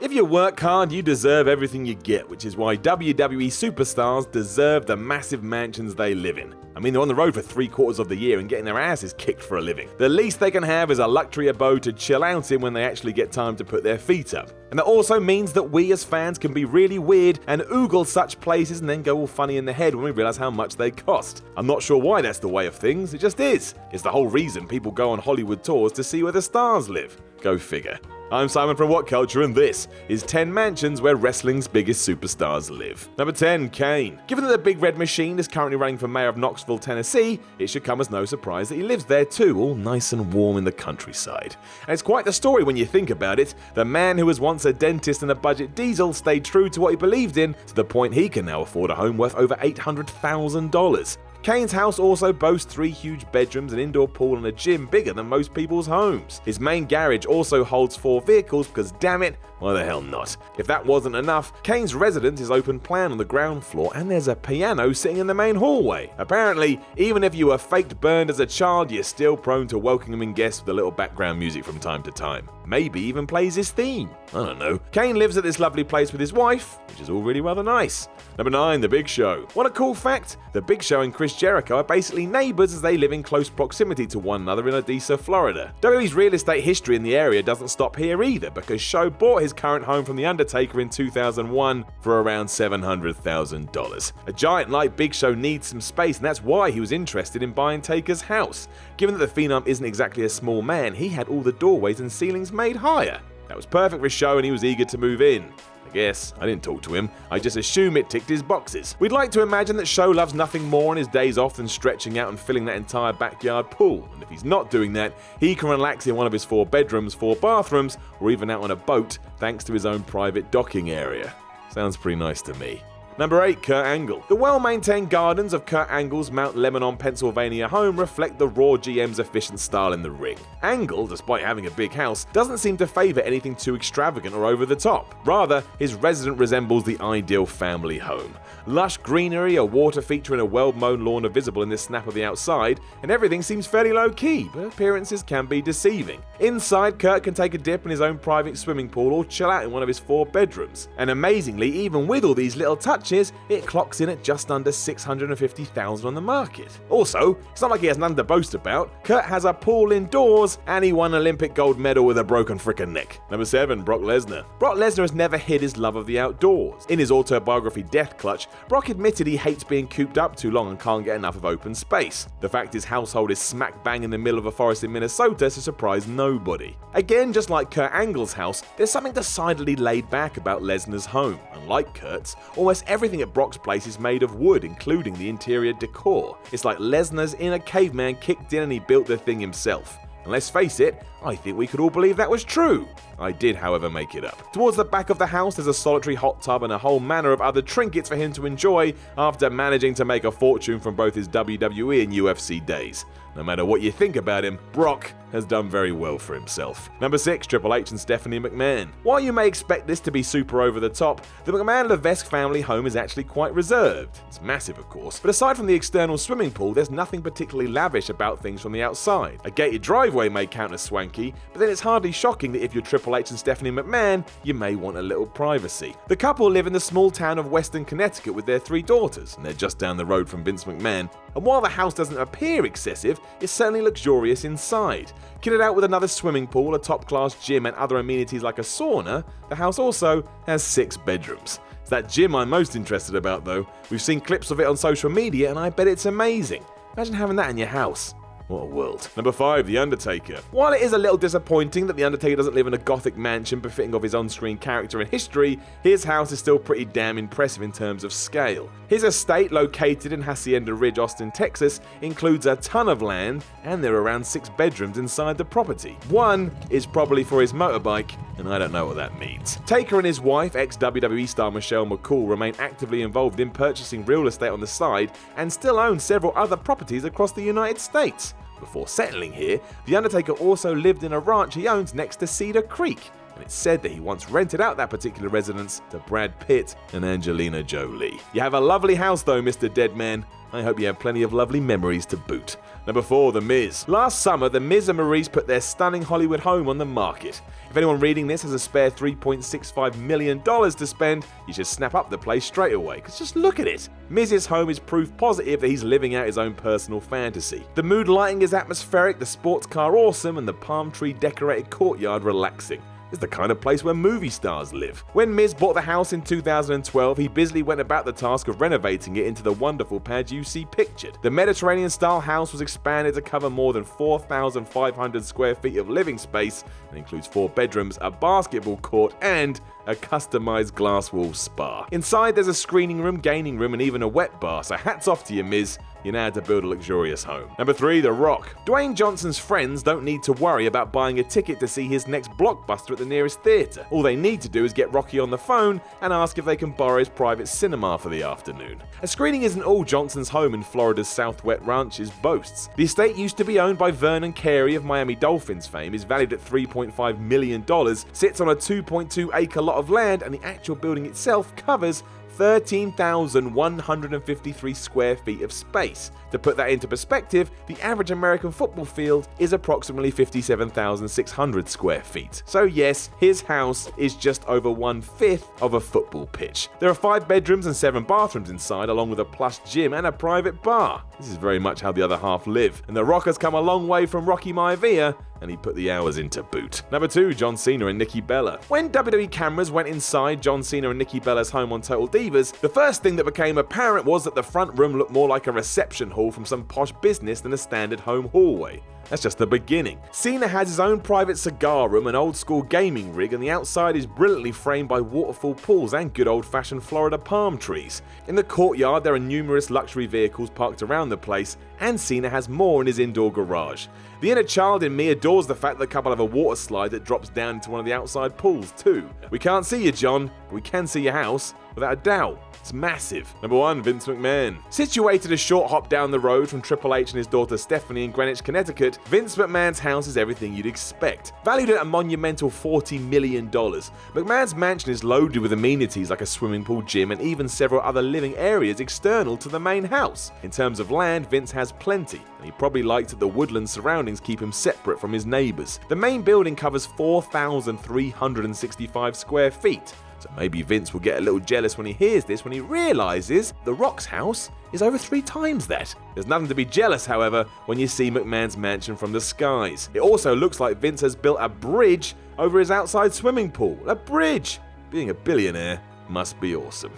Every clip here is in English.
If you work hard, you deserve everything you get, which is why WWE superstars deserve the massive mansions they live in. I mean, they're on the road for 3/4 of the year and getting their asses kicked for a living. The least they can have is a luxury abode to chill out in when they actually get time to put their feet up. And that also means that we as fans can be really weird and oogle such places and then go all funny in the head when we realise how much they cost. I'm not sure why that's the way of things, it just is. It's the whole reason people go on Hollywood tours to see where the stars live. Go figure. I'm Simon from What Culture, and this is 10 mansions where wrestling's biggest superstars live. Number 10, Kane. Given that the Big Red Machine is currently running for mayor of Knoxville, Tennessee, it should come as no surprise that he lives there too, all nice and warm in the countryside. And it's quite the story when you think about it. The man who was once a dentist and a budget diesel stayed true to what he believed in, to the point he can now afford a home worth over $800,000. Kane's house also boasts 3 huge bedrooms, an indoor pool and a gym bigger than most people's homes. His main garage also holds 4 vehicles because damn it, why the hell not? If that wasn't enough, Kane's residence is open plan on the ground floor and there's a piano sitting in the main hallway. Apparently, even if you were faked burned as a child, you're still prone to welcoming guests with a little background music from time to time. Maybe even plays his theme. I don't know. Kane lives at this lovely place with his wife, which is all really rather nice. Number 9, The Big Show. What a cool fact! The Big Show and Chris Jericho are basically neighbours as they live in close proximity to one another in Odessa, Florida. WWE's real estate history in the area doesn't stop here either, because Show bought his current home from The Undertaker in 2001 for around $700,000. A giant like Big Show needs some space, and that's why he was interested in buying Taker's house. Given that the Phenom isn't exactly a small man, he had all the doorways and ceilings made higher. That was perfect for Show and he was eager to move in. Yes, I didn't talk to him, I just assume it ticked his boxes. We'd like to imagine that Show loves nothing more on his days off than stretching out and filling that entire backyard pool, and if he's not doing that, he can relax in one of his 4 bedrooms, 4 bathrooms, or even out on a boat thanks to his own private docking area. Sounds pretty nice to me. Number 8, Kurt Angle. The well-maintained gardens of Kurt Angle's Mount Lebanon, Pennsylvania home reflect the Raw GM's efficient style in the ring. Angle, despite having a big house, doesn't seem to favour anything too extravagant or over the top. Rather, his residence resembles the ideal family home. Lush greenery, a water feature and a well-mown lawn are visible in this snap of the outside, and everything seems fairly low-key, but appearances can be deceiving. Inside, Kurt can take a dip in his own private swimming pool or chill out in one of his 4 bedrooms. And amazingly, even with all these little touches, it clocks in at just under $650,000 on the market. Also, it's not like he has nothing to boast about. Kurt has a pool indoors, and he won an Olympic gold medal with a broken frickin' neck. Number 7, Brock Lesnar. Brock Lesnar has never hid his love of the outdoors. In his autobiography Death Clutch, Brock admitted he hates being cooped up too long and can't get enough of open space. The fact his household is smack bang in the middle of a forest in Minnesota should surprise nobody. Again, just like Kurt Angle's house, there's something decidedly laid back about Lesnar's home. Unlike Kurt's, almost everything at Brock's place is made of wood, including the interior decor. It's like Lesnar's inner caveman kicked in and he built the thing himself. And let's face it, I think we could all believe that was true. I did, however, make it up. Towards the back of the house, there's a solitary hot tub and a whole manner of other trinkets for him to enjoy after managing to make a fortune from both his WWE and UFC days. No matter what you think about him, Brock has done very well for himself. Number 6, Triple H and Stephanie McMahon. While you may expect this to be super over the top, the McMahon-Levesque family home is actually quite reserved. It's massive, of course, but aside from the external swimming pool, there's nothing particularly lavish about things from the outside. A gated driveway may count as swanky, but then it's hardly shocking that if you're Triple H and Stephanie McMahon, you may want a little privacy. The couple live in the small town of Weston, Connecticut with their 3 daughters, and they're just down the road from Vince McMahon. And while the house doesn't appear excessive, it's certainly luxurious inside. Kitted out with another swimming pool, a top-class gym and other amenities like a sauna, the house also has 6 bedrooms. It's that gym I'm most interested about though. We've seen clips of it on social media and I bet it's amazing. Imagine having that in your house. What a world. Number 5, The Undertaker. While it is a little disappointing that The Undertaker doesn't live in a gothic mansion befitting of his on-screen character and history, his house is still pretty damn impressive in terms of scale. His estate, located in Hacienda Ridge, Austin, Texas, includes a ton of land, and there are around 6 bedrooms inside the property. 1 is probably for his motorbike, and I don't know what that means. Taker and his wife, ex-WWE star Michelle McCool, remain actively involved in purchasing real estate on the side and still own several other properties across the United States. Before settling here, The Undertaker also lived in a ranch he owns next to Cedar Creek, and it's said that he once rented out that particular residence to Brad Pitt and Angelina Jolie. You have a lovely house though, Mr. Deadman. I hope you have plenty of lovely memories to boot. Number 4, The Miz. Last summer, The Miz and Maurice put their stunning Hollywood home on the market. If anyone reading this has a spare $3.65 million to spend, you should snap up the place straight away, because just look at it. Miz's home is proof positive that he's living out his own personal fantasy. The mood lighting is atmospheric, the sports car awesome, and the palm tree decorated courtyard relaxing. It's the kind of place where movie stars live. When Miz bought the house in 2012, he busily went about the task of renovating it into the wonderful pad you see pictured. The Mediterranean-style house was expanded to cover more than 4,500 square feet of living space and includes 4 bedrooms, a basketball court, and a customized glass wall spa. Inside there's a screening room, gaming room, and even a wet bar, so hats off to you, Miz. You know how to build a luxurious home. Number 3, The Rock. Dwayne Johnson's friends don't need to worry about buying a ticket to see his next blockbuster at the nearest theatre. All they need to do is get Rocky on the phone and ask if they can borrow his private cinema for the afternoon. A screening isn't all Johnson's home in Florida's South Wet Ranches boasts. The estate used to be owned by Vernon Carey of Miami Dolphins fame, is valued at $3.5 million, sits on a 2.2-acre lot of land, and the actual building itself covers 13,153 square feet of space. To put that into perspective, the average American football field is approximately 57,600 square feet. So yes, his house is just over 1/5 of a football pitch. There are 5 bedrooms and 7 bathrooms inside, along with a plush gym and a private bar. This is very much how the other half live, and The Rock has come a long way from Rocky Maivia, and he put the hours into boot. Number 2, John Cena and Nikki Bella. When WWE cameras went inside John Cena and Nikki Bella's home on Total Divas, the first thing that became apparent was that the front room looked more like a reception hall from some posh business than a standard home hallway. That's just the beginning. Cena has his own private cigar room, an old school gaming rig, and the outside is brilliantly framed by waterfall pools and good old fashioned Florida palm trees. In the courtyard there are numerous luxury vehicles parked around the place, and Cena has more in his indoor garage. The inner child in me adores the fact that the couple have a water slide that drops down into one of the outside pools too. We can't see you, John, but we can see your house, without a doubt. It's massive. Number 1, Vince McMahon. Situated a short hop down the road from Triple H and his daughter Stephanie in Greenwich, Connecticut, Vince McMahon's house is everything you'd expect. Valued at a monumental $40 million, McMahon's mansion is loaded with amenities like a swimming pool, gym, and even several other living areas external to the main house. In terms of land, Vince has plenty, and he probably likes that the woodland surroundings keep him separate from his neighbours. The main building covers 4,365 square feet. So maybe Vince will get a little jealous when he hears this, when he realises The Rock's house is over 3 times that. There's nothing to be jealous, however, when you see McMahon's mansion from the skies. It also looks like Vince has built a bridge over his outside swimming pool. A bridge! Being a billionaire must be awesome.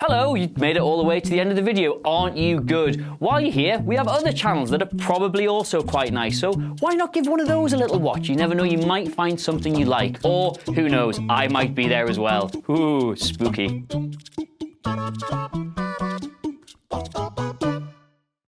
Hello, you made it all the way to the end of the video. Aren't you good? While you're here, we have other channels that are probably also quite nice, so why not give one of those a little watch? You never know, you might find something you like. Or, who knows, I might be there as well. Ooh, spooky.